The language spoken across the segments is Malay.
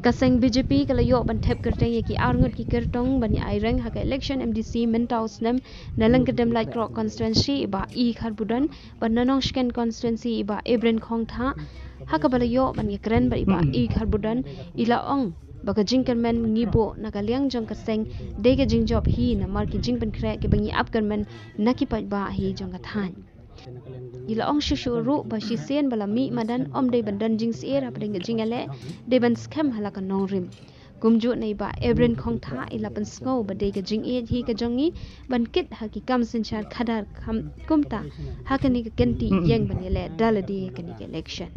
kaseng BJP kalayo ban thep kerteng ye ki arngot ki kertong bani aireng hak election MDC Mentaus nem nalang kedem light rock constituency ba i kharbudan ban nanong sken constituency ba ebren khong tha hak balayo ban ye kren ba i kharbudan ila ong baka jingkan men ngibo nakaliang jong kaseng dege jingjop hi na mar ki jingpan kre ke bangi apkan men nakipat ba hi jong kathan ila ong shushu ba shisen bala mi madan om de bandan jing sier hap deng jingale de ban scam halaka nongrim kumju nei ba ebren khong tha ila pan sngo ba de ke jing e hi ka jongi ban kit haki kam sinchar khadar kham kumta hakani ka kenti yeng ban yele daladi kani ke election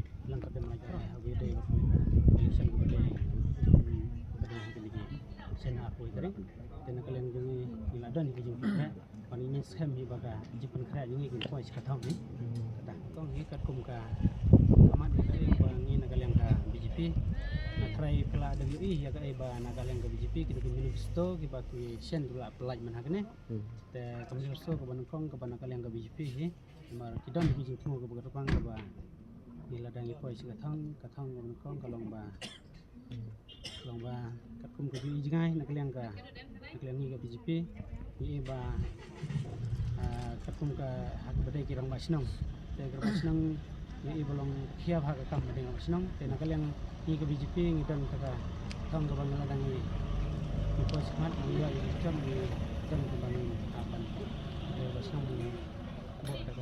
tena kalian jungi iladan ki jungi kha pani ne scam hi baga jipan kha jungi ki koi khatham ni kata kong hi kat kum ka amat ni kali ba ni na kalian ka BJP na try pela WI ya ka ba na kalian ka BJP ki ki manifesto ki ba ki sen dula pelaj man hakne te manifesto ka ban kong ka ban kalian ka BJP hi mar kidan ki jing thu ka ba pang ka ba iladan ki koi khatham kathang ban kong ka long ba kat kum ka jungi jingai na kalian ka ni ka BJP ni ba katum ka hak badai kirang basnong te kirang basnong ni bolong khia bha ka kam badai basnong te nakal yang ni ka BJP ni dan ka thong ka bang ladang ni ko smat ni ya jam ni dan ka bang apan te basnong ni bo ka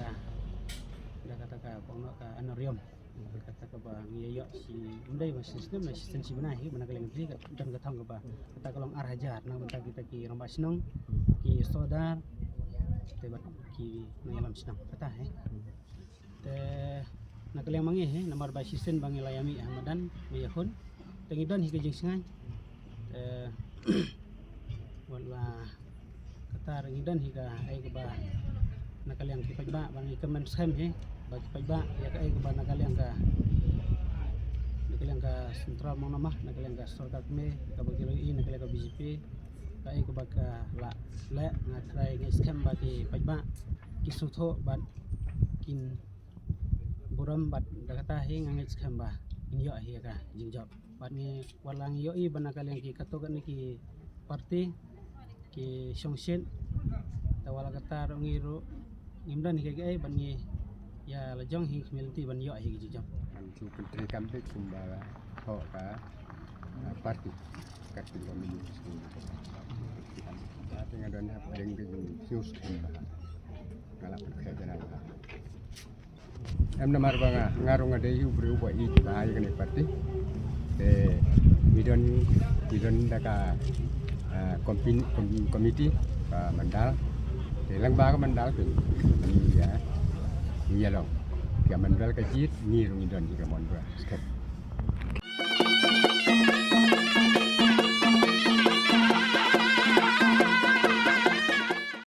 ka pongno ka anorium kata ka ba ngiyo si mendai ba sistem na sistem si bana hi bana kaleng tri dan ka thong ka ba kata kalong arhajar na banta kita ki rambasnong ki sodar te bat ki nangalam sinang kata he te na kaleng mangi he namar ba sistem bangi layami ahmadan meyahun tengidan hi kejing singai wala kata rengidan hi ka ai ka ba na kaleng ki pajba bangi kemen scam he bagi pajba ya ka ai ka ba na kaleng ka sentral mong namah na kaleng ka sorkat me ka bagi loi na kaleng ka BJP ka ai ka ba ka la le nga try ngai scam bagi pajba ki sutho bat kin buram bat dakata he ngai scam ba inyo hi ka jingjob bat ni walang yo I bana kaleng ki katokan ni ki parti ki songsen tawala kata rongiru ngimdan hi ka ai ban ni ya lajong hi community ban yo hi jingjob tu menteri kampung Sumbawa ho ka parti katil komunis ya dengan don hap deng news Sumbawa ngalap kerja em namar banga ngarung ade yu bru ba I bahaya kene parti te bidon daka komiti mandal te lang ba ka mandal ke ya long ya mandal ka jit ni rung idon di ka mon bra